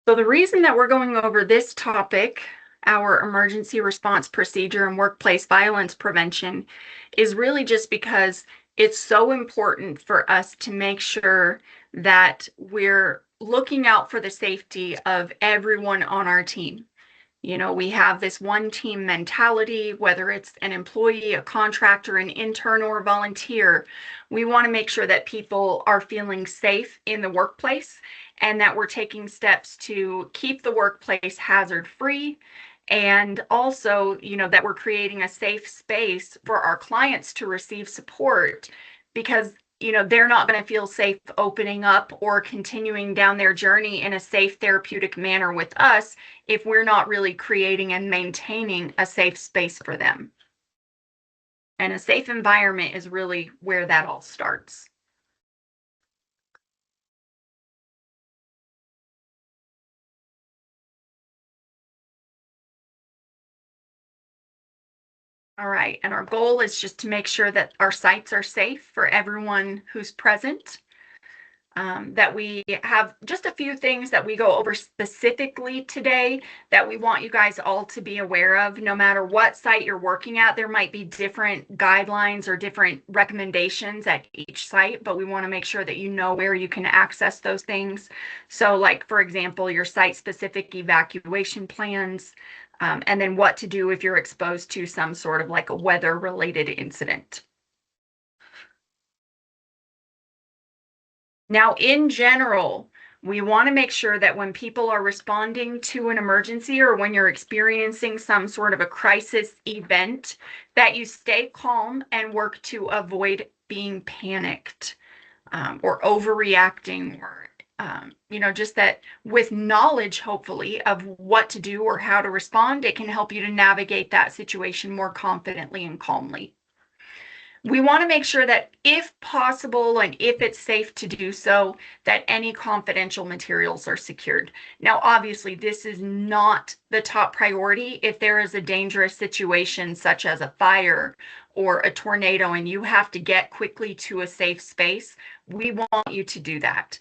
So the reason that we're going over this topic, our emergency response procedure and workplace violence prevention, is really just because it's so important for us to make sure that we're looking out for the safety of everyone on our team. We have this one team mentality, whether it's an employee, a contractor, an intern, or a volunteer. We want to make sure that people are feeling safe in the workplace and that we're taking steps to keep the workplace hazard free. And also, that we're creating a safe space for our clients to receive support because they're not going to feel safe opening up or continuing down their journey in a safe therapeutic manner with us if we're not really creating and maintaining a safe space for them. And a safe environment is really where that all starts. All right, and our goal is just to make sure that our sites are safe for everyone who's present. That we have just a few things that we go over specifically today that we want you guys all to be aware of. No matter what site you're working at, there might be different guidelines or different recommendations at each site, but we want to make sure that you know where you can access those things. So like, for example, your site-specific evacuation plans, and then what to do if you're exposed to some sort of like a weather-related incident. Now, in general, we want to make sure that when people are responding to an emergency or when you're experiencing some sort of a crisis event, that you stay calm and work to avoid being panicked or overreacting or, just that with knowledge, hopefully, of what to do or how to respond, it can help you to navigate that situation more confidently and calmly. We want to make sure that if possible and if it's safe to do so, that any confidential materials are secured. Now, obviously, this is not the top priority. If there is a dangerous situation such as a fire or a tornado and you have to get quickly to a safe space, we want you to do that.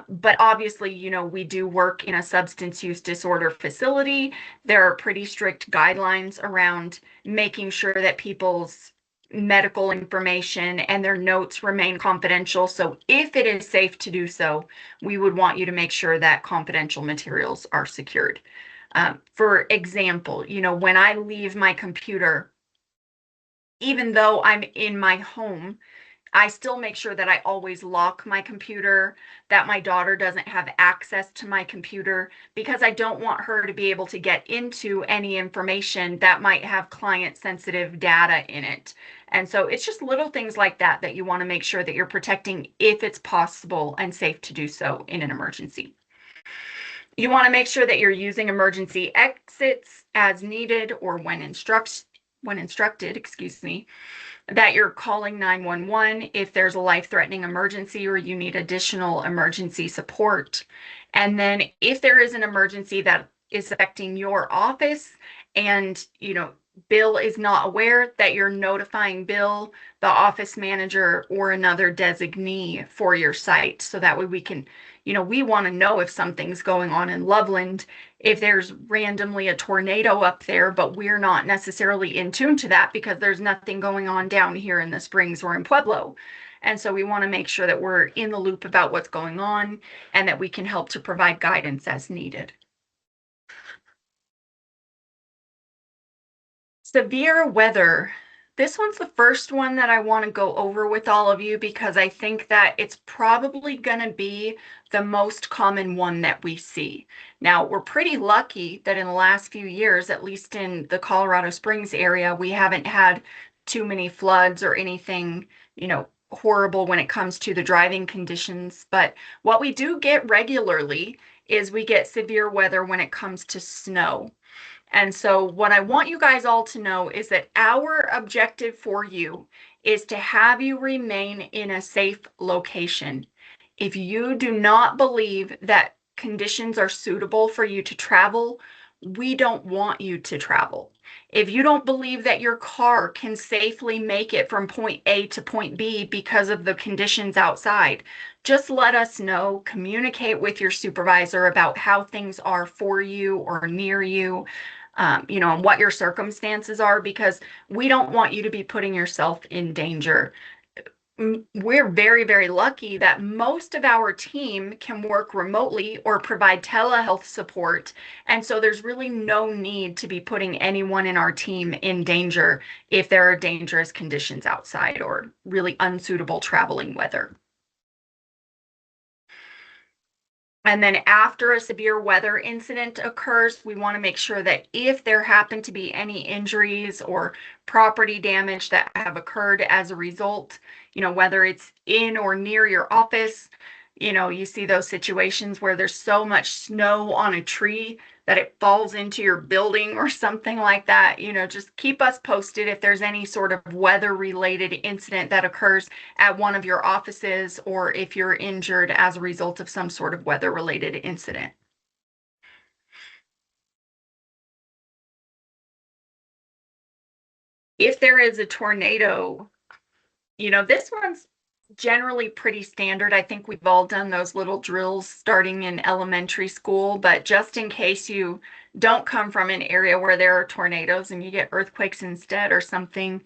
But obviously, we do work in a substance use disorder facility. There are pretty strict guidelines around making sure that people's medical information and their notes remain confidential. So if it is safe to do so, we would want you to make sure that confidential materials are secured. For example, when I leave my computer, even though I'm in my home, I still make sure that I always lock my computer, that my daughter doesn't have access to my computer, because I don't want her to be able to get into any information that might have client-sensitive data in it. And so it's just little things like that that you want to make sure that you're protecting if it's possible and safe to do so in an emergency. You want to make sure that you're using emergency exits as needed or when instructed, excuse me, that you're calling 911 if there's a life-threatening emergency or you need additional emergency support. And then if there is an emergency that is affecting your office and, Bill is not aware, that you're notifying Bill, the office manager, or another designee for your site. So that way we can, we want to know if something's going on in Loveland, if there's randomly a tornado up there, but we're not necessarily in tune to that because there's nothing going on down here in the Springs or in Pueblo. And so we want to make sure that we're in the loop about what's going on and that we can help to provide guidance as needed. Severe weather. This one's the first one that I want to go over with all of you because I think that it's probably going to be the most common one that we see. Now, we're pretty lucky that in the last few years, at least in the Colorado Springs area, we haven't had too many floods or anything, horrible when it comes to the driving conditions. But what we do get regularly is we get severe weather when it comes to snow. And so what I want you guys all to know is that our objective for you is to have you remain in a safe location. If you do not believe that conditions are suitable for you to travel, we don't want you to travel. If you don't believe that your car can safely make it from point A to point B because of the conditions outside, just let us know. Communicate with your supervisor about how things are for you or near you, and what your circumstances are, because we don't want you to be putting yourself in danger. We're very, very lucky that most of our team can work remotely or provide telehealth support. And so there's really no need to be putting anyone in our team in danger if there are dangerous conditions outside or really unsuitable traveling weather. And then after a severe weather incident occurs, we want to make sure that if there happen to be any injuries or property damage that have occurred as a result, whether it's in or near your office, you see those situations where there's so much snow on a tree that it falls into your building or something like that. Just keep us posted if there's any sort of weather-related incident that occurs at one of your offices, or if you're injured as a result of some sort of weather-related incident. If there is a tornado, this one's generally pretty standard. I think we've all done those little drills starting in elementary school, but just in case you don't come from an area where there are tornadoes and you get earthquakes instead or something,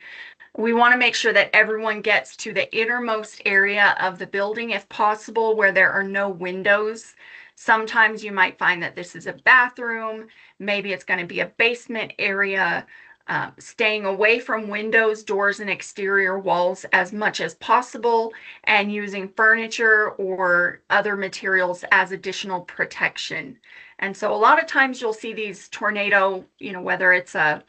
we want to make sure that everyone gets to the innermost area of the building if possible, where there are no windows. Sometimes you might find that this is a bathroom, maybe it's going to be a basement area. Staying away from windows, doors, and exterior walls as much as possible, and using furniture or other materials as additional protection. And so a lot of times you'll see these tornado, whether it's a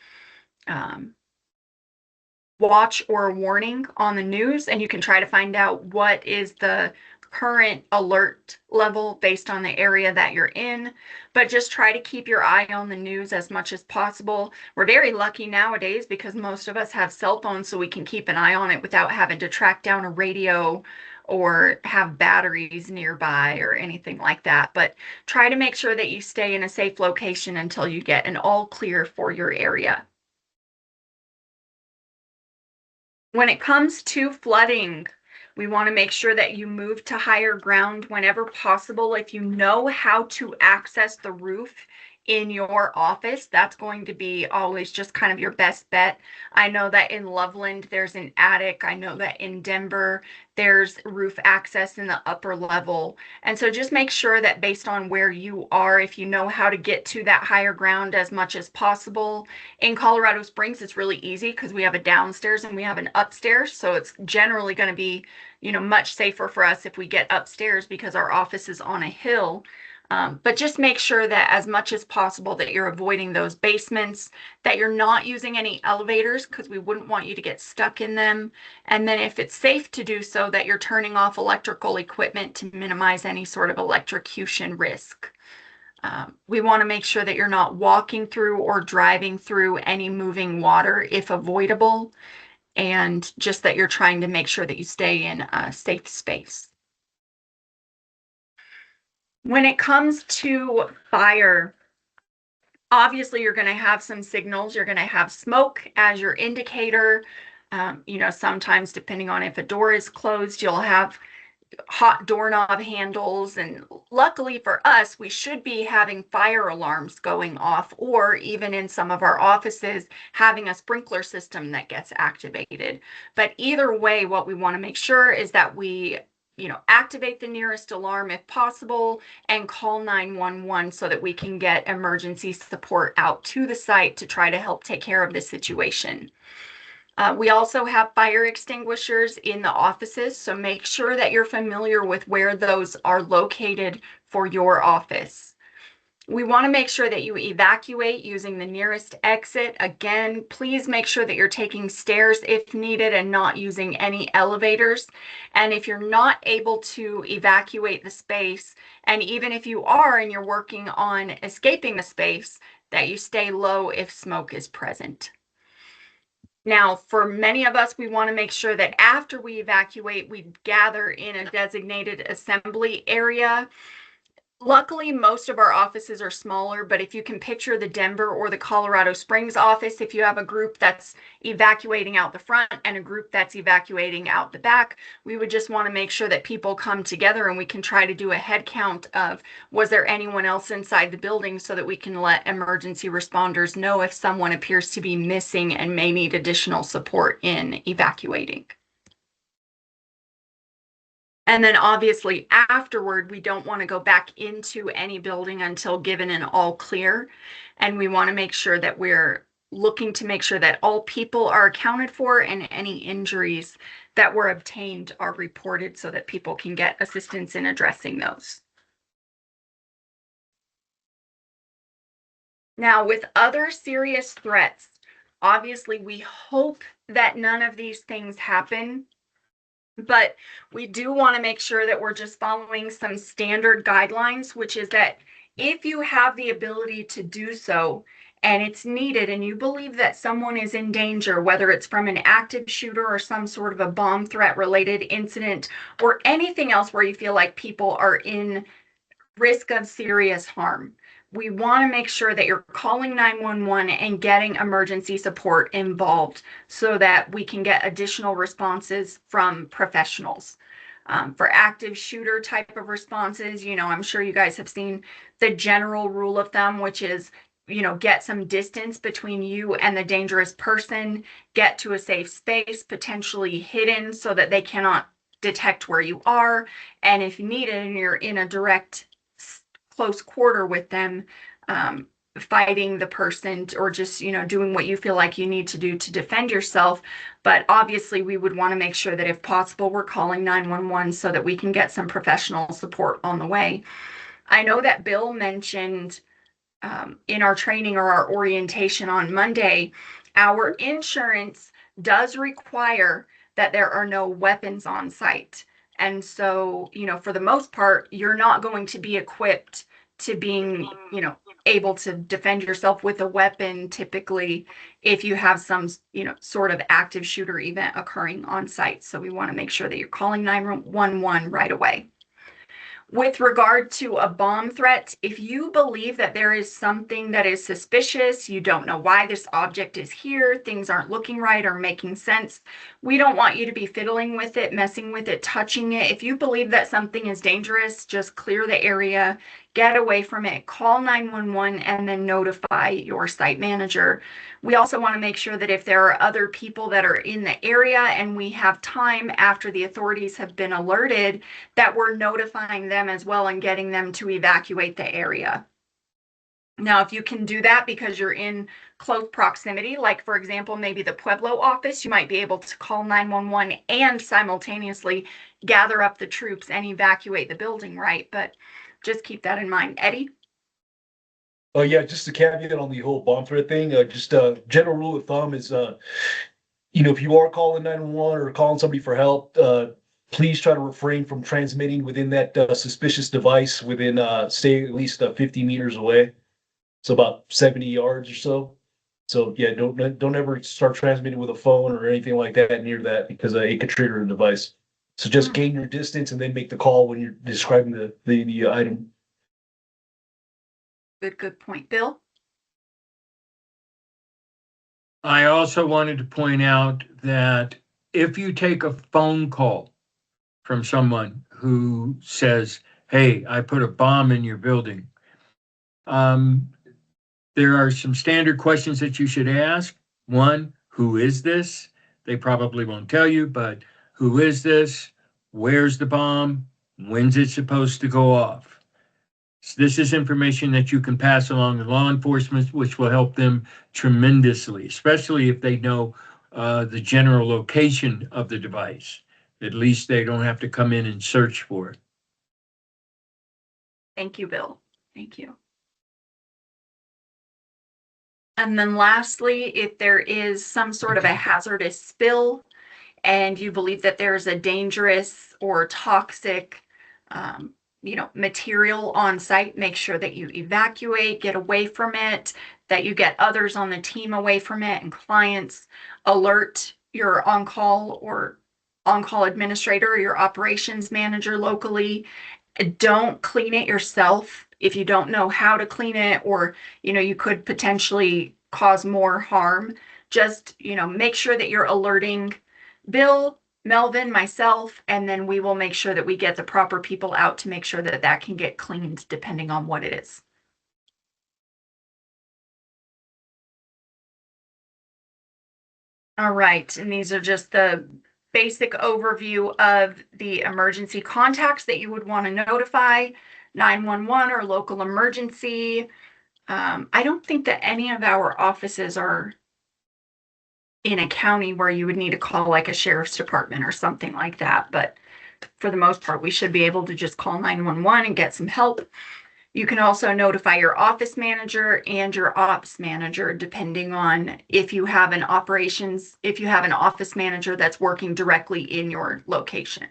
watch or a warning on the news, and you can try to find out what is the current alert level based on the area that you're in. But just try to keep your eye on the news as much as possible. We're very lucky nowadays because most of us have cell phones, so we can keep an eye on it without having to track down a radio or have batteries nearby or anything like that. But try to make sure that you stay in a safe location until you get an all clear for your area. When it comes to flooding, we want to make sure that you move to higher ground whenever possible. If you know how to access the roof in your office, that's going to be always just kind of your best bet. I know that in Loveland, there's an attic. I know that in Denver, there's roof access in the upper level. And so just make sure that based on where you are, if you know how to get to that higher ground as much as possible. In Colorado Springs, it's really easy because we have a downstairs and we have an upstairs. So it's generally going to be, much safer for us if we get upstairs because our office is on a hill. But just make sure that as much as possible that you're avoiding those basements, that you're not using any elevators because we wouldn't want you to get stuck in them. And then if it's safe to do so, that you're turning off electrical equipment to minimize any sort of electrocution risk. We want to make sure that you're not walking through or driving through any moving water if avoidable, and just that you're trying to make sure that you stay in a safe space. When it comes to fire, obviously you're going to have some signals. You're going to have smoke as your indicator. Sometimes depending on if a door is closed, you'll have hot doorknob handles. And luckily for us, we should be having fire alarms going off, or even in some of our offices, having a sprinkler system that gets activated. But either way, what we want to make sure is that we activate the nearest alarm if possible and call 911 so that we can get emergency support out to the site to try to help take care of the situation. We also have fire extinguishers in the offices, so make sure that you're familiar with where those are located for your office. We want to make sure that you evacuate using the nearest exit. Again, please make sure that you're taking stairs if needed and not using any elevators. And if you're not able to evacuate the space, and even if you are and you're working on escaping the space, that you stay low if smoke is present. Now, for many of us, we want to make sure that after we evacuate, we gather in a designated assembly area. Luckily, most of our offices are smaller, but if you can picture the Denver or the Colorado Springs office, if you have a group that's evacuating out the front and a group that's evacuating out the back, we would just want to make sure that people come together and we can try to do a head count of was there anyone else inside the building so that we can let emergency responders know if someone appears to be missing and may need additional support in evacuating. And then obviously afterward, we don't want to go back into any building until given an all clear. And we want to make sure that we're looking to make sure that all people are accounted for and any injuries that were obtained are reported so that people can get assistance in addressing those. Now, with other serious threats, obviously we hope that none of these things happen. But we do want to make sure that we're just following some standard guidelines, which is that if you have the ability to do so and it's needed and you believe that someone is in danger, whether it's from an active shooter or some sort of a bomb threat related incident or anything else where you feel like people are in risk of serious harm, we want to make sure that you're calling 911 and getting emergency support involved so that we can get additional responses from professionals. For active shooter type of responses, I'm sure you guys have seen the general rule of thumb, which is, get some distance between you and the dangerous person, get to a safe space, potentially hidden so that they cannot detect where you are. And if needed and you're in a direct close quarter with them, fighting the person or just doing what you feel like you need to do to defend yourself. But obviously we would want to make sure that if possible we're calling 911 so that we can get some professional support on the way. I know that Bill mentioned in our training or our orientation on Monday, our insurance does require that there are no weapons on site. And so, for the most part, you're not going to be equipped to being, able to defend yourself with a weapon typically if you have some, sort of active shooter event occurring on site. So we want to make sure that you're calling 911 right away. With regard to a bomb threat, if you believe that there is something that is suspicious, you don't know why this object is here, things aren't looking right or making sense, we don't want you to be fiddling with it, messing with it, touching it. If you believe that something is dangerous, just clear the area, get away from it, call 911, and then notify your site manager. We also want to make sure that if there are other people that are in the area and we have time after the authorities have been alerted, that we're notifying them as well and getting them to evacuate the area. Now, if you can do that because you're in close proximity, like for example, maybe the Pueblo office, you might be able to call 911 and simultaneously gather up the troops and evacuate the building, right? But just keep that in mind. Eddie? Oh yeah, just a caveat on the whole bomb threat thing. Just a general rule of thumb is, if you are calling 911 or calling somebody for help, please try to refrain from transmitting within that suspicious device within, stay at least 50 meters away. So about 70 yards or so. So yeah, don't ever start transmitting with a phone or anything like that near that because it could trigger a device. So just gain your distance and then make the call when you're describing the item. Good point. Bill? I also wanted to point out that if you take a phone call from someone who says, hey, I put a bomb in your building, there are some standard questions that you should ask. One, who is this? They probably won't tell you, but who is this? Where's the bomb? When's it supposed to go off? So this is information that you can pass along to law enforcement, which will help them tremendously, especially if they know the general location of the device. At least they don't have to come in and search for it. Thank you, Bill. Thank you. And then lastly, if there is some sort of a hazardous spill and you believe that there's a dangerous or toxic material on site, make sure that you evacuate, get away from it, that you get others on the team away from it and clients, alert your on-call administrator or your operations manager locally, Don't clean it yourself if you don't know how to clean it, or, you could potentially cause more harm. Just, make sure that you're alerting Bill, Melvin, myself, and then we will make sure that we get the proper people out to make sure that that can get cleaned depending on what it is. All right, and these are just the basic overview of the emergency contacts that you would want to notify, 911 or local emergency. I don't think that any of our offices are in a county where you would need to call like a sheriff's department or something like that, but for the most part, we should be able to just call 911 and get some help. You can also notify your office manager and your ops manager, depending on if you have an office manager that's working directly in your location.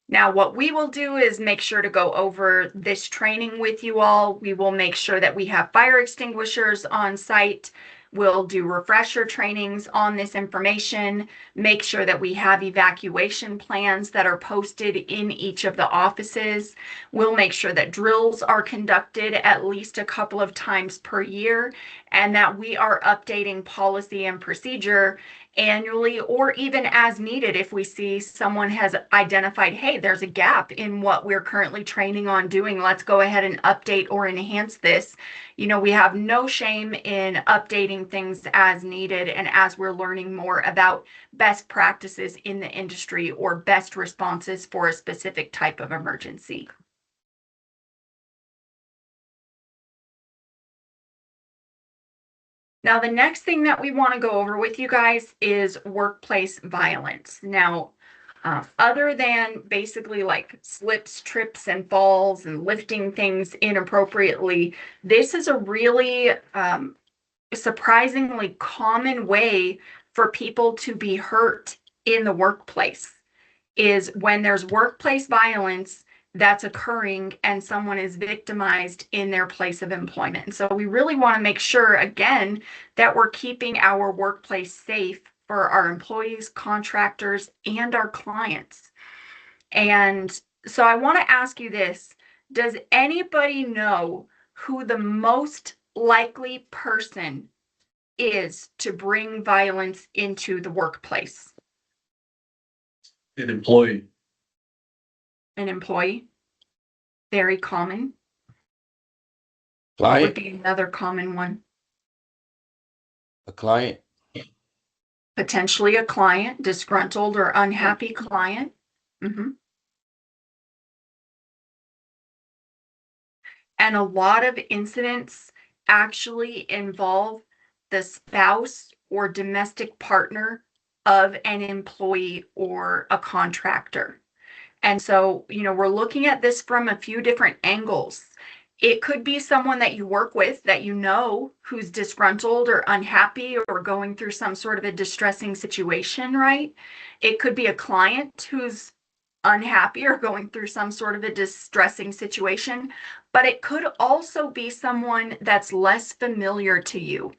Now, what we will do is make sure to go over this training with you all. We will make sure that we have fire extinguishers on site. We'll do refresher trainings on this information, make sure that we have evacuation plans that are posted in each of the offices. We'll make sure that drills are conducted at least a couple of times per year, and that we are updating policy and procedure annually or even as needed if we see someone has identified, hey, there's a gap in what we're currently training on doing. Let's go ahead and update or enhance this. We have no shame in updating things as needed and as we're learning more about best practices in the industry or best responses for a specific type of emergency. Now, the next thing that we want to go over with you guys is workplace violence. Now, other than basically like slips, trips, and falls and lifting things inappropriately, this is a really surprisingly common way for people to be hurt in the workplace, is when there's workplace violence that's occurring and someone is victimized in their place of employment. And so we really want to make sure, again, that we're keeping our workplace safe for our employees, contractors, and our clients. And so I want to ask you this: does anybody know who the most likely person is to bring violence into the workplace? An employee. An employee? Very common. What would Client, be another common one? a client, Potentially a client, disgruntled or unhappy client. And a lot of incidents actually involve the spouse or domestic partner of an employee or a contractor. And so, we're looking at this from a few different angles. It could be someone that you work with that who's disgruntled or unhappy or going through some sort of a distressing situation, right? It could be a client who's unhappy or going through some sort of a distressing situation, but it could also be someone that's less familiar to you,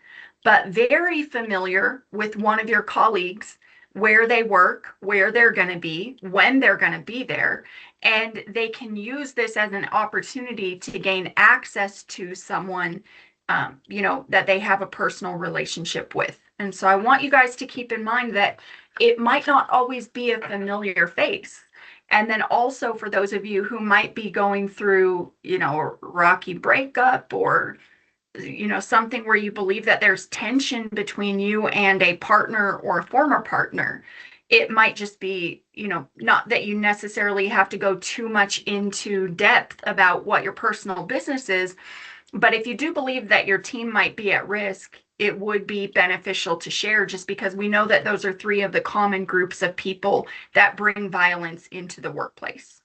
but very familiar with one of your colleagues, where they work, where they're going to be, when they're going to be there. And they can use this as an opportunity to gain access to someone, that they have a personal relationship with. And so I want you guys to keep in mind that it might not always be a familiar face. And then also for those of you who might be going through, a rocky breakup or something where you believe that there's tension between you and a partner or a former partner, it might just be, not that you necessarily have to go too much into depth about what your personal business is, but if you do believe that your team might be at risk, it would be beneficial to share, just because we know that those are 3 of the common groups of people that bring violence into the workplace.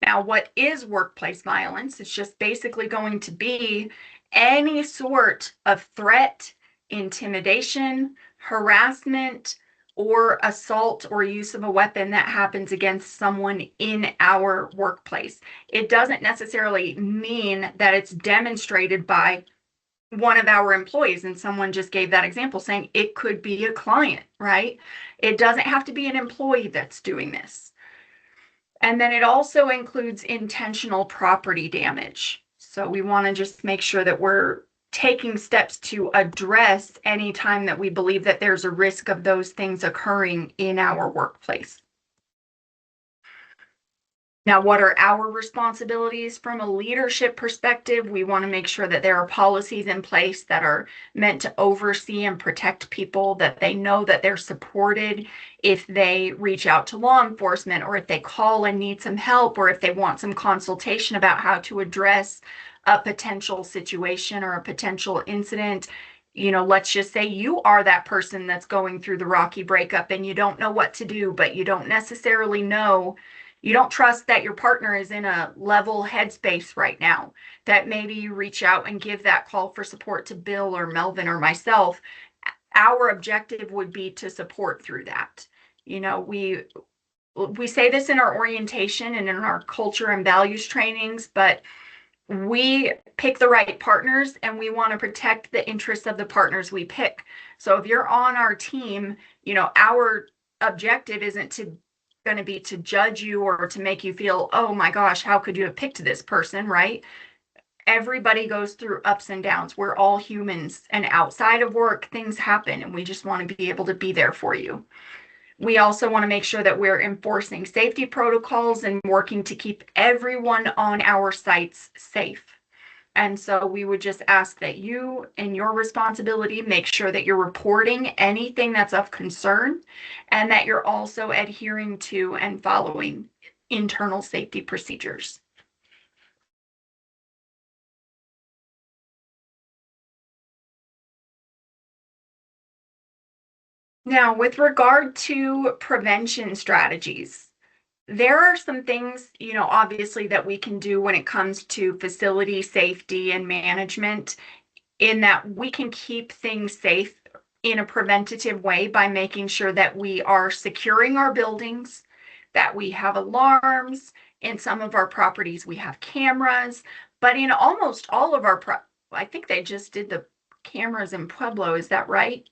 Now, what is workplace violence? It's just basically going to be any sort of threat, intimidation, harassment, or assault or use of a weapon that happens against someone in our workplace. It doesn't necessarily mean that it's demonstrated by one of our employees, and someone just gave that example saying it could be a client, right? It doesn't have to be an employee that's doing this. And then it also includes intentional property damage. So we want to just make sure that we're taking steps to address any time that we believe that there's a risk of those things occurring in our workplace. Now, what are our responsibilities from a leadership perspective? We want to make sure that there are policies in place that are meant to oversee and protect people, that they know that they're supported if they reach out to law enforcement, or if they call and need some help, or if they want some consultation about how to address a potential situation or a potential incident. You know, let's just say you are that person that's going through the rocky breakup and you don't know what to do, but you don't necessarily know. You don't trust that your partner is in a level headspace right now, that maybe you reach out and give that call for support to Bill or Melvin or myself. Our objective would be to support through that. You know, we say this in our orientation and in our culture and values trainings, but we pick the right partners and we want to protect the interests of the partners we pick. So if you're on our team, you know, our objective isn't going to be to judge you or to make you feel, oh my gosh, how could you have picked this person, right? Everybody goes through ups and downs. We're all humans, and outside of work, things happen, and we just want to be able to be there for you. We also want to make sure that we're enforcing safety protocols and working to keep everyone on our sites safe. And so we would just ask that you, in your responsibility, make sure that you're reporting anything that's of concern, and that you're also adhering to and following internal safety procedures. Now, with regard to prevention strategies, there are some things, you know, obviously that we can do when it comes to facility safety and management, in that we can keep things safe in a preventative way by making sure that we are securing our buildings, that we have alarms. In some of our properties, we have cameras, but in almost all of our I think they just did the cameras in Pueblo, is that right?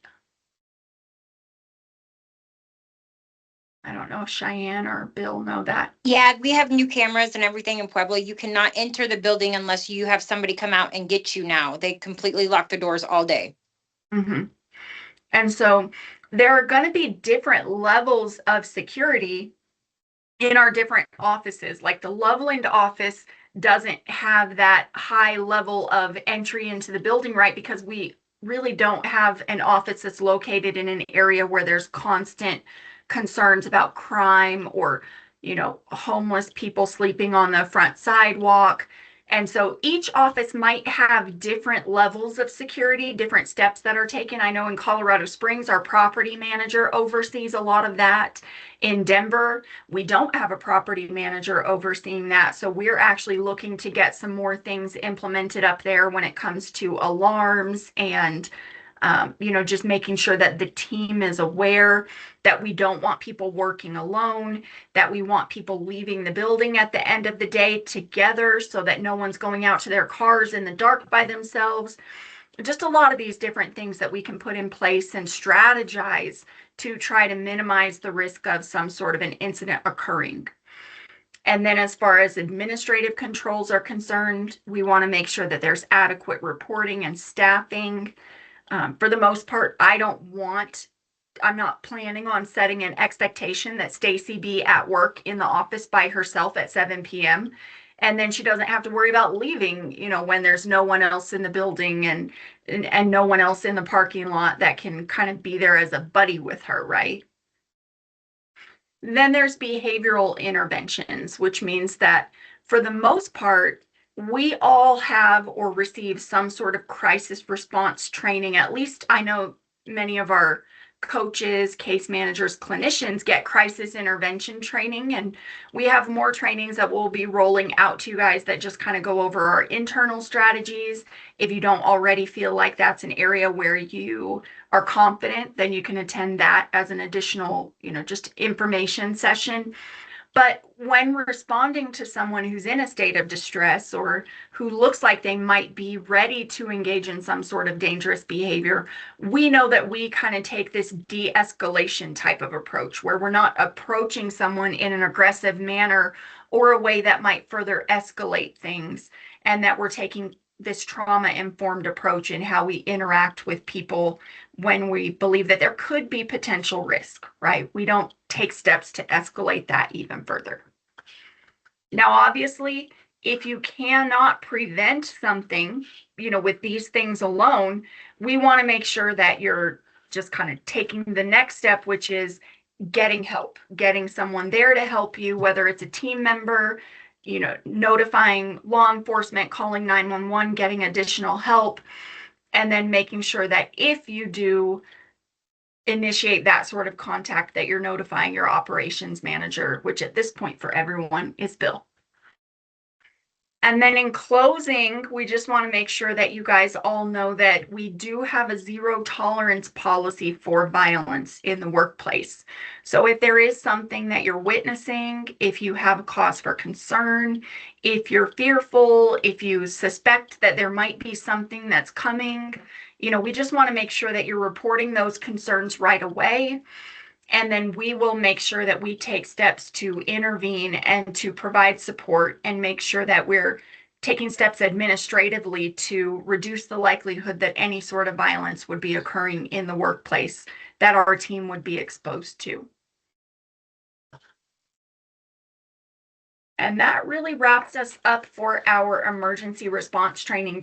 I don't know if Cheyenne or Bill know that. Yeah, we have new cameras and everything in Pueblo. You cannot enter the building unless you have somebody come out and get you now. They completely lock the doors all day. Mm-hmm. And so there are going to be different levels of security in our different offices. Like the Loveland office doesn't have that high level of entry into the building, right? Because we really don't have an office that's located in an area where there's constant concerns about crime or, you know, homeless people sleeping on the front sidewalk. And so each office might have different levels of security, different steps that are taken. I know in Colorado Springs, our property manager oversees a lot of that. In Denver, we don't have a property manager overseeing that. So we're actually looking to get some more things implemented up there when it comes to alarms and you know, just making sure that the team is aware that we don't want people working alone, that we want people leaving the building at the end of the day together so that no one's going out to their cars in the dark by themselves. Just a lot of these different things that we can put in place and strategize to try to minimize the risk of some sort of an incident occurring. And then as far as administrative controls are concerned, we want to make sure that there's adequate reporting and staffing. For the most part, I'm not planning on setting an expectation that Stacy be at work in the office by herself at 7 p.m. And then she doesn't have to worry about leaving, you know, when there's no one else in the building and no one else in the parking lot that can kind of be there as a buddy with her, right? Then there's behavioral interventions, which means that for the most part, we all have or receive some sort of crisis response training. At least I know many of our coaches, case managers, clinicians get crisis intervention training, and we have more trainings that we'll be rolling out to you guys that just kind of go over our internal strategies. If you don't already feel like that's an area where you are confident, then you can attend that as an additional, you know, just information session. But when responding to someone who's in a state of distress or who looks like they might be ready to engage in some sort of dangerous behavior, we know that we kind of take this de-escalation type of approach where we're not approaching someone in an aggressive manner or a way that might further escalate things, and that we're taking this trauma-informed approach in how we interact with people when we believe that there could be potential risk, right? We don't take steps to escalate that even further. Now, obviously, if you cannot prevent something, with these things alone, we want to make sure that you're just kind of taking the next step, which is getting help, getting someone there to help you, whether it's a team member, notifying law enforcement, calling 911, getting additional help, and then making sure that if you do initiate that sort of contact, that you're notifying your operations manager, which at this point for everyone is Bill. And then in closing, we just want to make sure that you guys all know that we do have a zero tolerance policy for violence in the workplace. So if there is something that you're witnessing, if you have a cause for concern, if you're fearful, if you suspect that there might be something that's coming, we just want to make sure that you're reporting those concerns right away. And then we will make sure that we take steps to intervene and to provide support and make sure that we're taking steps administratively to reduce the likelihood that any sort of violence would be occurring in the workplace that our team would be exposed to. And that really wraps us up for our emergency response training.